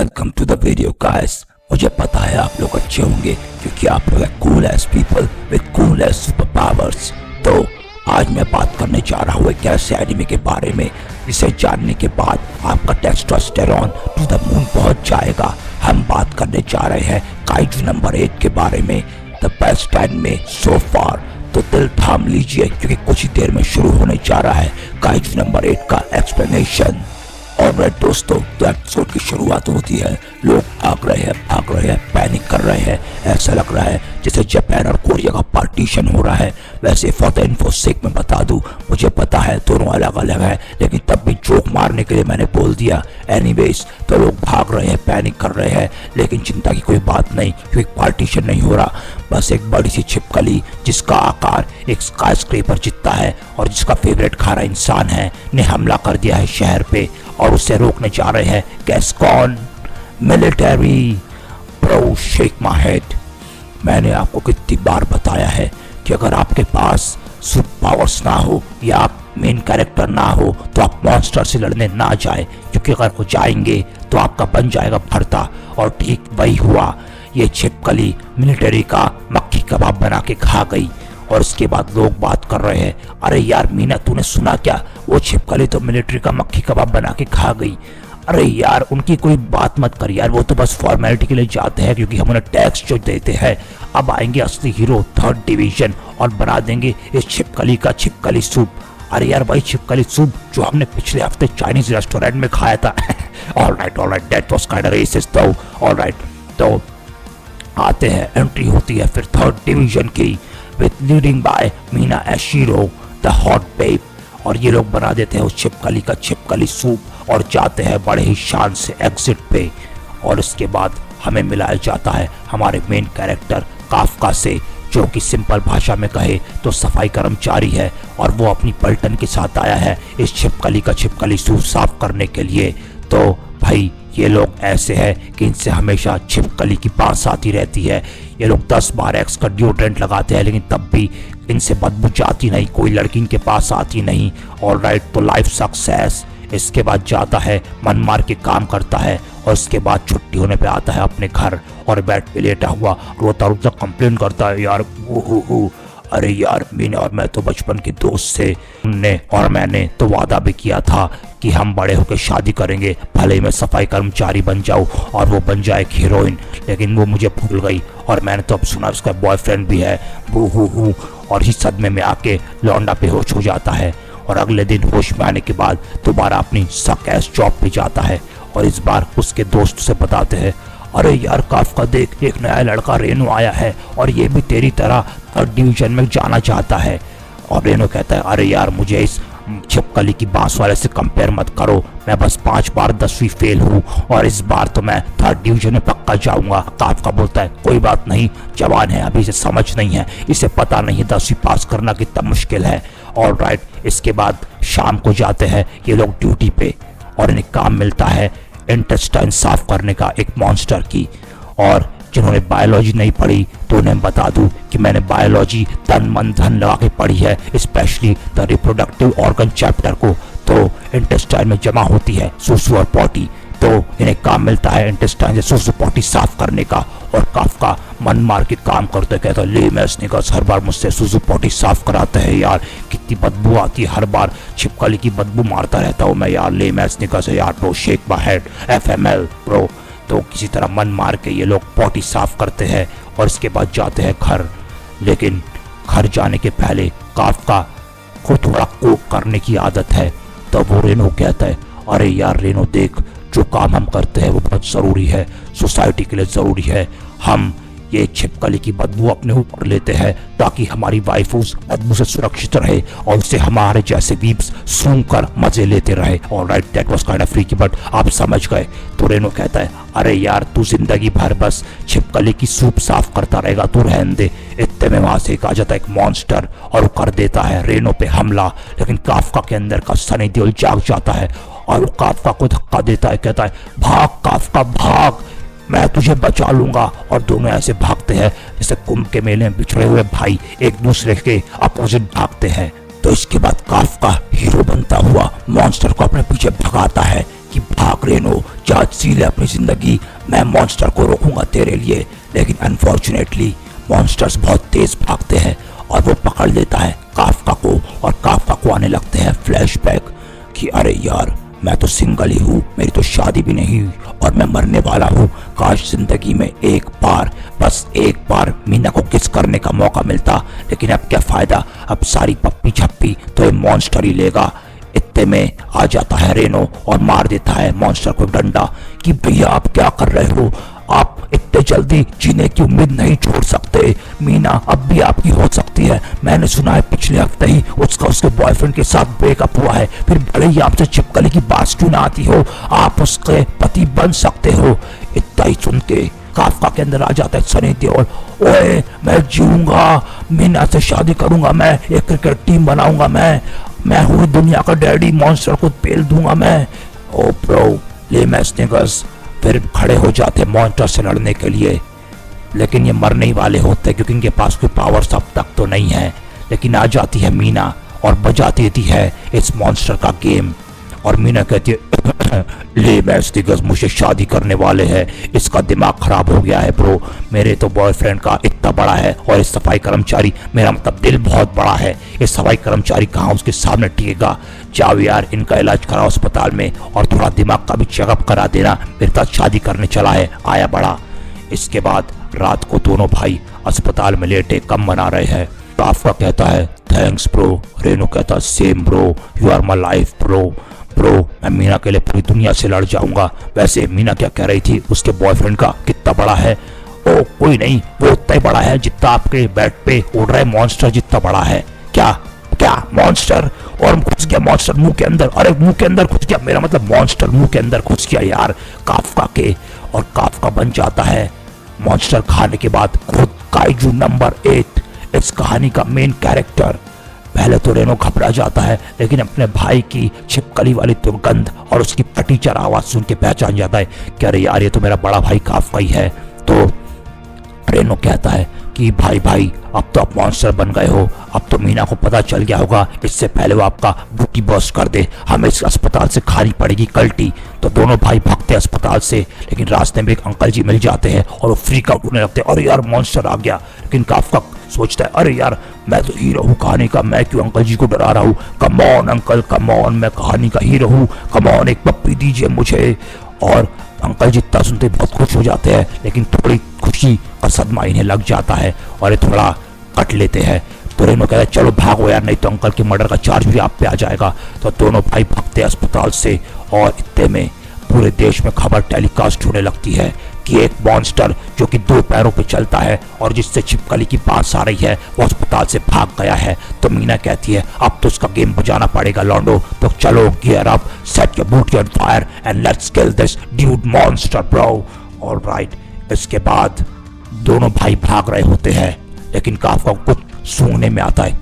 Welcome to the video guys. मुझे पता है आप लोग अच्छे होंगे क्योंकि आप लोग हैं cool ass people with cool ass super powers. तो आज मैं बात करने जा रहा हूँ एक ऐसे एनिमे के बारे में जिसे जानने के बाद आपका टेस्टोस्टेरोन टू द मून पहुंच जाएगा। हम बात करने जा रहे हैं काइजू नंबर 8 के बारे में, द बेस्ट एनिमे सो फार। तो दिल थाम लीजिए क्योंकि कुछ ही देर में शुरू होने जा रहा है काइजू नंबर 8 का एक्सप्लेनेशन। और दोस्तों, तो एपिसोड की शुरुआत होती है, लोग भाग रहे हैं, पैनिक कर रहे हैं। ऐसा लग रहा है जैसे जापान और कोरिया का पार्टीशन हो रहा है। वैसे फॉर द इन्फो सेक में बता दूं, मुझे पता है दोनों अलग अलग है, लेकिन तब भी जोक मारने के लिए मैंने बोल दिया। एनीवेज, तो लोग भाग रहे हैं, पैनिक कर रहे हैं, लेकिन चिंता की कोई बात नहीं क्योंकि पार्टीशन नहीं हो रहा। बस एक बड़ी सी छिपकली जिसका आकार एक स्काईस्क्रेपर जितना है और जिसका फेवरेट खाना इंसान है, ने हमला कर दिया है शहर पे और उसे रोकने जा रहे हैं। गैस कौन? Military. Bro shake my head. मैंने आपको कितनी बार बताया है कि अगर आपके पास सुपर पावर्स ना हो या आप मेन कैरेक्टर ना हो तो आप मॉन्स्टर से लड़ने ना जाए, क्योंकि अगर वो जाएंगे तो आपका बन जाएगा भरता। और ठीक वही हुआ। ये छिपकली मिलिट्री का मक्खी कबाब बना के खा गई और इसके बाद लोग बात कर रहे हैं, अरे यार मीना, तूने सुना क्या? वो छिपकली तो मिलिट्री का मक्खी कबाब बना के खा गई। अरे यार, उनकी कोई बात मत कर यार, वो तो बस फॉर्मेलिटी के लिए जाते हैं क्योंकि हम उन्हें टैक्स जो देते हैं। अब आएंगे असली हीरो 3rd डिवीजन और बना देंगे इस छिपकली का छिपकली सूप। अरे यार, वही छिपकली सूप जो हमने पिछले हफ्ते चाइनीज रेस्टोरेंट में खाया था। Alright, that was kind of racist though. Alright, तो आते हैं, एंट्री होती है फिर 3rd डिवीजन की with leading by Mina Ashiro the hot babe. और ये लोग बना देते हैं उस छिपकली का छिपकली सूप और जाते हैं बड़े ही शान से एग्जिट पे। और इसके बाद हमें मिलाया जाता है हमारे मेन कैरेक्टर काफका से, जो कि सिंपल भाषा में कहे तो सफाई कर्मचारी है और वो अपनी पलटन के साथ आया है इस छिपकली का छिपकली सूप साफ करने के लिए। तो भाई, ये लोग ऐसे हैं कि इनसे हमेशा छिपकली की बांस आती रहती है। ये लोग 10-12 एक्स का डिओड्रेंट लगाते हैं, लेकिन तब भी इनसे बदबू जाती नहीं, कोई लड़की इनके पास आती नहीं। ऑलराइट, तो लाइफ सक्सेस। इसके बाद जाता है, मन मार के काम करता है और इसके बाद छुट्टी होने पे आता है अपने घर और बेड पे लेटा हुआ रोता रोता कंप्लेन करता है, यार अरे यार, मीना और मैं तो बचपन के दोस्त थे। हमने और मैंने तो वादा भी किया था कि हम बड़े होकर शादी करेंगे, भले ही मैं सफाई कर्मचारी बन जाऊं और वो बन जाए एक हीरोइन, लेकिन वो मुझे भूल गई। और मैंने तो अब सुना उसका बॉयफ्रेंड भी है। और इस सदमे में आके लौंडा बेहोश हो जाता है और अगले दिन होश में आने के बाद दोबारा अपनी सकैस जॉब पे जाता है। और इस बार उसके दोस्त से बताते हैं, अरे यार काफका देख, एक नया लड़का रेनो आया है और ये भी तेरी तरह 3rd डिवीजन में जाना चाहता है। और रेनो कहता है, अरे यार, मुझे इस छिपकली की बांस वाले से कंपेयर मत करो, मैं बस 5 बार 10वीं फेल हूँ और इस बार तो मैं 3rd डिवीजन में पक्का जाऊंगा। काफका बोलता है, कोई बात नहीं, जवान है, अभी इसे समझ नहीं है, इसे पता नहीं है 10वीं पास करना कितना मुश्किल है। ऑलराइट, इसके बाद शाम को जाते हैं ये लोग ड्यूटी पे और इन्हें काम मिलता है इंटेस्टाइन साफ करने का एक मॉन्स्टर की। और जिन्होंने बायोलॉजी नहीं पढ़ी तो उन्हें बता दूं कि मैंने बायोलॉजी तन मन धन लगा के पढ़ी है, specially the reproductive organ chapter को। तो इंटेस्टाइन में जमा होती है सुसु और पॉटी, तो इन्हें काम मिलता है इंटेस्टाइन से सुसु पॉटी साफ करने का। और काफका मन मार के काम करते कहता है, ले मैं स्निकर्स हर बार मुझसे सुसु पॉटी साफ कराते हैं यार, कितनी बदबू आती है, हर बार छिपकली की बदबू मारता रहता हूँ मैं यार, ले मैं स्निकर्स है यार bro, shake my head FML bro. तो किसी तरह मन मार के ये लोग पॉटी साफ करते हैं और इसके बाद जाते हैं घर। लेकिन घर जाने के पहले काफका को थोड़ा कोक करने की आदत है। तो वो रेनो कहता है, अरे यार रेनो देख, जो काम हम करते हैं वो बहुत ज़रूरी है, सोसाइटी के लिए ज़रूरी है। हम ये छिपकली की बदबू अपने ऊपर लेते हैं ताकि हमारी वाइफ उस बदबू से सुरक्षित रहे और उससे हमारे जैसे वीप्स सूंघ कर मजे लेते रहे। Alright, that was kind of freaky, but आप समझ गए। तो रेनो कहता है, अरे यार, तू जिंदगी भर बस छिपकली की सूप साफ करता रहेगा, तू रहने दे। इतने में वहां से एक आ जाता है एक मॉन्स्टर और वो कर देता है रेनो पे हमला। लेकिन काफका के अंदर का सनी देओल जाग जाता है और वो काफका को धक्का देता है, कहता है, भाग काफका भाग, मैं तुझे बचा लूंगा। और दोनों ऐसे भागते हैं जैसे कुंभ के मेले में बिछड़े हुए भाई एक दूसरे के अपोजिट भागते हैं। तो इसके बाद काफका हीरो बनता हुआ मॉन्स्टर को अपने पीछे भगाता है कि भाग रेनो, जांच सी ले अपनी जिंदगी, मैं मॉन्स्टर को रोकूंगा तेरे लिए। लेकिन अनफॉर्चुनेटली मॉन्स्टर्स बहुत तेज भागते हैं और वो पकड़ लेता है काफका को, और काफका को आने लगते हैं फ्लैशबैक कि अरे यार मैं तो सिंगल ही हूँ, मेरी तो शादी भी नहीं हुई और मैं मरने वाला हूँ। काश जिंदगी में एक बार, बस एक बार मीना को किस करने का मौका मिलता। लेकिन अब क्या फायदा, अब सारी पप्पी छप्पी तो ये मॉन्स्टर ही लेगा। इतने में आ जाता है रेनो और मार देता है मॉन्स्टर को डंडा कि भैया आप क्या कर रहे हो, आप इतने जल्दी जीने की उम्मीद नहीं छोड़ सकते। मीना अब भी आपकी हो सकती है। मैंने सुना है पिछले हफ्ते ही उसका उसके बॉयफ्रेंड के साथ ब्रेकअप हुआ है। फिर भले ही आपसे छिपकली की बात क्यों ना आती हो, आप उसके पति बन सकते हो। इतना ही सुन के काफका के अंदर आ जाता है सनी देओल। ओए मैं जीऊंगा, मीना से शादी करूंगा, मैं एक क्रिकेट टीम बनाऊंगा, मैं हूँ दुनिया का डैडी, मॉन्स्टर को पेल दूंगा मैं। ओ ब्रो ले मैस्टिंगर्स फिर खड़े हो जाते मॉन्स्टर से लड़ने के लिए। लेकिन ये मरने ही वाले होते क्योंकि इनके पास कोई पावर्स अब तक तो नहीं है। लेकिन आ जाती है मीना और बजा देती है इस मॉन्स्टर का गेम। और मीना कहती है ले मैस्टिगस मुझे शादी करने वाले हैं, इसका दिमाग खराब हो गया है ब्रो। मेरे तो बॉयफ्रेंड का इतना बड़ा है और इस सफाई कर्मचारी, मेरा मतलब दिल बहुत बड़ा है, इस सफाई कर्मचारी कहाँ उसके सामने टिकेगा। जाओ यार इनका इलाज कराओ अस्पताल में और थोड़ा दिमाग का भी चेकअप करा देना, मेरे साथ शादी करने चला है आया बड़ा। इसके बाद रात को दोनों भाई अस्पताल में लेटे कम मना रहे हैं। काफका कहता है थैंक्स ब्रो, रेनो कहता है same bro, you are my life bro. मैं मीना के लिए पूरी दुनिया से लड़ जाऊंगा। वैसे मीना क्या कह रही थी, उसके बॉयफ्रेंड का कितना बड़ा है? ओ कोई नहीं, वो उतना ही बड़ा है जितना आपके बेड पे उड़ रहे मॉन्स्टर जितना बड़ा है। क्या क्या मॉन्स्टर? और घुस गया मॉन्स्टर मुंह के अंदर, अरे मुंह के अंदर घुस गया, मेरा मतलब मॉन्स्टर मुंह के अंदर घुस गया यार काफका के। और काफका बन जाता है मॉन्स्टर खाने के बाद खुद काइजू नंबर 8, इस कहानी का मेन कैरेक्टर। पहले तो रेनो घबरा जाता है लेकिन अपने भाई की छिपकली वाली दुर्गंध और उसकी पटीचर आवाज सुन के पहचान जाता है कि अरे यार ये तो मेरा बड़ा भाई काफका ही है। तो रेनो कहता है कि भाई अब तो आप मॉन्स्टर बन गए हो, अब तो मीना को पता चल गया होगा, इससे पहले वो आपका बूटी बस्ट कर दे, हमें इस अस्पताल से खानी पड़ेगी कल्टी। तो दोनों भाई भागते हैं अस्पताल से, लेकिन रास्ते में एक अंकल जी मिल जाते हैं और वो फ्रीक आउट होने लगते हैं, अरे यार मॉन्स्टर आ गया। लेकिन काफका सोचता है अरे यार मैं तो हीरो हूँ कहानी का, मैं क्यों अंकल जी को डरा रहा हूँ। Come on uncle come on, मैं कहानी का हीरो हूँ, कम ऑन एक पप्पी दीजिए मुझे। और अंकल जी इतना सुनते बहुत खुश हो जाते हैं, लेकिन थोड़ी खुशी का सदमा इन्हें लग जाता है और ये थोड़ा कट लेते हैं। तो रेनो कहता है चलो भागो यार, नहीं तो अंकल के मर्डर का चार्ज भी आप पे आ जाएगा। तो दोनों भाई भागते हैं अस्पताल से और इतने में पूरे देश में खबर टेलीकास्ट होने लगती है कि एक मॉन्स्टर जो कि 2 पैरों पे चलता है और जिससे छिपकली की बात आ रही है वो अस्पताल से भाग गया है। तो मीना कहती है अब तो उसका गेम बजाना पड़ेगा लॉन्डो, तो चलो gear up, set your boot on fire and let's kill this dude monster bro. Alright, इसके बाद दोनों भाई भाग रहे होते हैं लेकिन काफका कुछ सूंघने में आता है,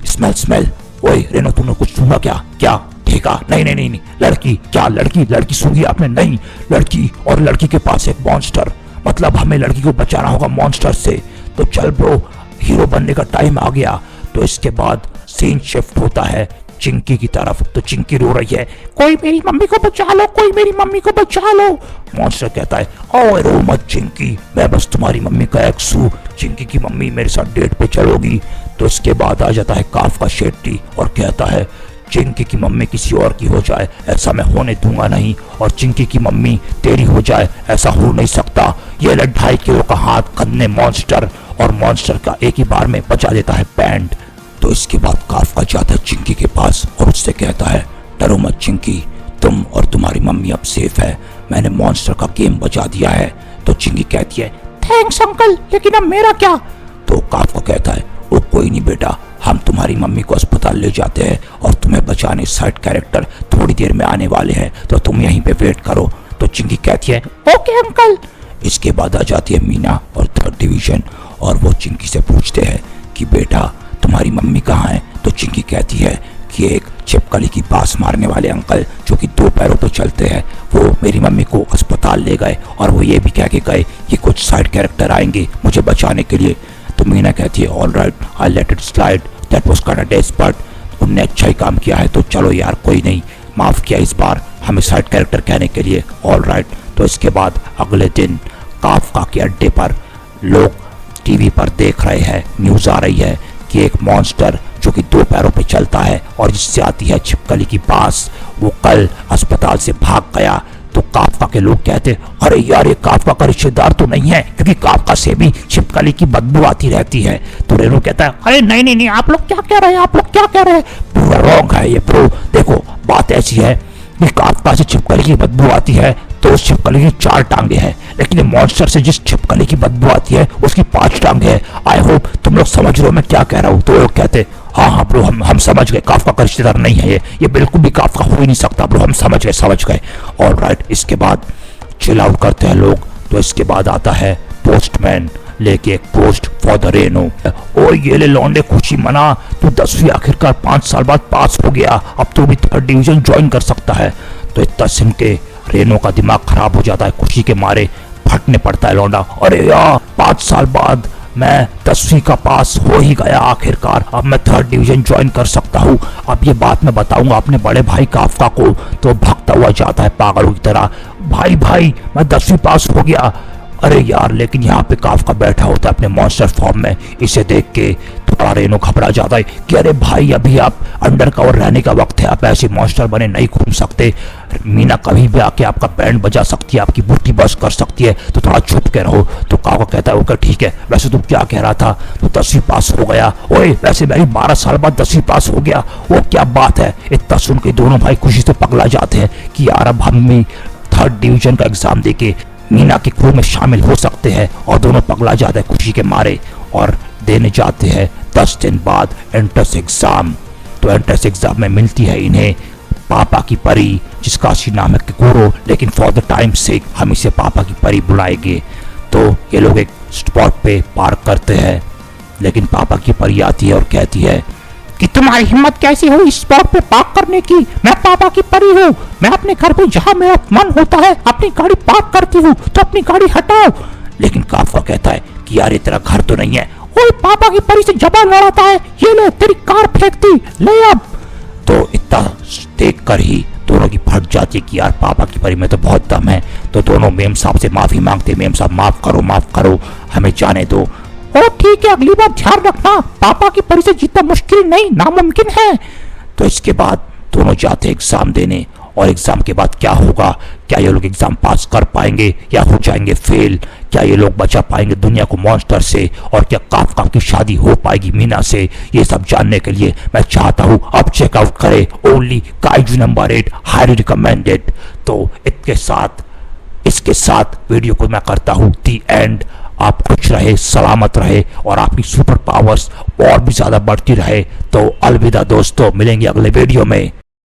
स्मेल। ओए रेनो तूने कुछ सूंघा क्या? देखा? नहीं, लड़की। क्या लड़की सूंघी आपने? नहीं, लड़की, और लड़की के पास एक मॉन्स्टर, मतलब हमें लड़की को बचाना होगा मॉन्स्टर से। तो चल ब्रो, हीरो बनने का टाइम आ गया। तो इसके बाद सीन शिफ्ट होता है चिंकी की तरफ। तो चिंकी रो रही है, कोई मेरी मम्मी को बचा लो, कोई मेरी मम्मी को बचा लो। मॉन्स्टर कहता है ओए रो मत चिंकी, मैं बस तुम्हारी मम्मी का एक्स हूँ, चिंकी की मम्मी मेरे साथ डेट पे चलोगी। तो इसके बाद आ जाता है काफका शेट्टी और कहता है चिंकी की मम्मी किसी और की हो जाए ऐसा मैं होने दूंगा नहीं, और चिंकी की मम्मी तेरी हो जाए ऐसा हो नहीं सकता। ये ले 2.5 किलो का हाथ कन्ने मॉन्स्टर, और मॉन्स्टर का एक ही बार में बचा देता है बैंड। तो इसके बाद काफका जाता है चिंकी के पास और उससे कहता है डरो मत चिंकी, तुम और तुम्हारी मम्मी अब सेफ है, मैंने मॉन्स्टर का गेम बचा दिया है। तो चिंकी कहती है थैंक्स अंकल, लेकिन अब मेरा क्या? तो काफका कहता है वो कोई नहीं बेटा, हम तुम्हारी मम्मी को अस्पताल ले जाते हैं और तुम्हें बचाने साइड कैरेक्टर थोड़ी देर में आने वाले हैं, तो तुम यहीं पे वेट करो। तो चिंकी कहती है ओके अंकल। इसके बाद आ जाती है मीना और 3rd डिवीजन और वो चिंकी से पूछते हैं कि बेटा तुम्हारी मम्मी कहाँ है? तो चिंकी कहती है कि एक छिपकली की बास मारने वाले अंकल जो कि 2 पैरों पर चलते हैं वो मेरी मम्मी को अस्पताल ले गए, और वो ये भी कह के गए कि कुछ साइड कैरेक्टर आएंगे मुझे बचाने के लिए। तो मीना कहती है alright I let it slide, that was kind of desperate, उनने अच्छा ही काम किया है तो चलो यार कोई नहीं, माफ किया इस बार हमें साइड कैरेक्टर कहने के लिए। ऑलराइट, तो इसके बाद अगले दिन काफका के अड्डे पर लोग टीवी पर देख रहे हैं, न्यूज़ आ रही है कि एक मॉन्स्टर जो कि 2 पैरों पे चलता है और जिससे आती है छिपकली की बास, वो कल अस्पताल से भाग गया। तो काफका के लोग कहते, अरे यार ये काफका का रिश्तेदार तो नहीं है, क्योंकि काफका से भी छिपकली की बदबू आती रहती है। तो रेनू कहता है, अरे नहीं नहीं नहीं, आप लोग क्या कह रहे हैं, आप लोग क्या कह रहे हैं, पूरा रॉन्ग है ये ब्रो। देखो बात ऐसी है कि काफका से छिपकली की बदबू आती है तो उस छिपकली की 4 टांगे हैं, लेकिन ये मॉन्स्टर से जिस छिपकली की बदबू आती है उसकी 5 टांगे हैं। आई होप तुम लोग समझ रहे हो मैं क्या कह रहा हूँ। तो लोग कहते, हाँ हाँ ब्रो, हम समझ गए, काफका का रिश्तेदार नहीं है ये बिल्कुल भी काफका हो ही नहीं सकता ब्रो, हम समझ गए। और राइट, इसके बाद चिल आउट करते हैं लोग। तो इसके बाद आता है पोस्टमैन लेके एक पोस्ट फॉर द रेनो। ओ ये ले लौंडे, खुशी मना, तू 10वीं आखिरकार 5 साल बाद पास हो गया, अब तू भी 3rd डिवीजन ज्वाइन कर सकता है। तो इतना सुन के रेनो का दिमाग खराब हो जाता है, खुशी के मारे फटने पड़ता है लौंडा। अरे यार 5 साल बाद मैं 10वीं का पास हो ही गया आखिरकार, अब मैं 3rd डिवीजन ज्वाइन कर सकता हूँ। अब ये बात मैं बताऊंगा अपने बड़े भाई काफका को। तो भागता हुआ जाता है पागलों की तरह, भाई मैं 10वीं पास हो गया। अरे यार, लेकिन यहाँ पे काफका बैठा होता है अपने मॉन्स्टर फॉर्म में। इसे देख के थोड़ा रेनो घबरा जाता है कि अरे भाई अभी आप अंडर कवर रहने का वक्त है, आप ऐसे मॉन्स्टर बने नहीं घूम सकते, मीना कभी भी आके आपका बैंड बजा सकती है, आपकी बुट्टी बस कर सकती है, तो थोड़ा छुप के रहो। तो काफका कहता है ओके ठीक है, वैसे तुम क्या कह रहा था, तो 10वीं पास हो गया। ओए वैसे मैं 12 साल बाद 10वीं पास हो गया, वो क्या बात है। इतना सुन के दोनों भाई खुशी से पगला जाते हैं कि यार अब हम भी 3rd डिवीजन का एग्जाम देके मीना के क्रू में शामिल हो सकते हैं। और दोनों पगला जाते हैं खुशी के मारे और देने जाते हैं 10 दिन बाद एंट्रेंस एग्जाम। तो एंट्रेंस एग्जाम में मिलती है इन्हें पापा की परी, जिसका असली नाम है किकोरो, लेकिन फॉर द टाइम से हम इसे पापा की परी बुलाएंगे। तो ये लोग एक स्पॉट पे पार्क करते हैं, लेकिन पापा की परी आती है और कहती है कि तुम्हारी हिम्मत कैसी हुई इस स्पॉट पे पार्क करने की, मैं पापा की परी हूँ, मैं अपने घर पे जहाँ मेरा मन होता है अपनी गाड़ी पार्क करती हूँ, तो अपनी गाड़ी हटाओ। लेकिन काफका कहता है कि यार ये तेरा घर तो नहीं है। ओए पापा की परी से जबान लड़ाता है, ये ले तेरी कार फेंक दी, ले अब। तो इतना देख कर ही दोनों की फट जाती है कि यार पापा की परी में तो बहुत दम है। तो दोनों मेम साहब से माफी मांगते, मेम साहब माफ करो, हमें जाने दो। ओ ठीक है, अगली बार ध्यान रखना, पापा की परी से जीतना मुश्किल नहीं नामुमकिन है। तो इसके बाद दोनों जाते एग्जाम देने, और एग्जाम के बाद क्या होगा, क्या ये लोग एग्जाम पास कर पाएंगे या हो जाएंगे फेल, क्या ये लोग बचा पाएंगे दुनिया को मॉन्स्टर से, और क्या काफका की शादी हो पाएगी मीना से, ये सब जानने के लिए मैं चाहता हूँ अब चेकआउट करें only kaiju number 8 highly recommended. तो इसके साथ वीडियो को मैं करता हूँ दी एंड। आप खुश रहे, सलामत रहे और आपकी सुपर पावर्स और भी ज्यादा बढ़ती रहे। तो अलविदा दोस्तों, मिलेंगे अगले वीडियो में।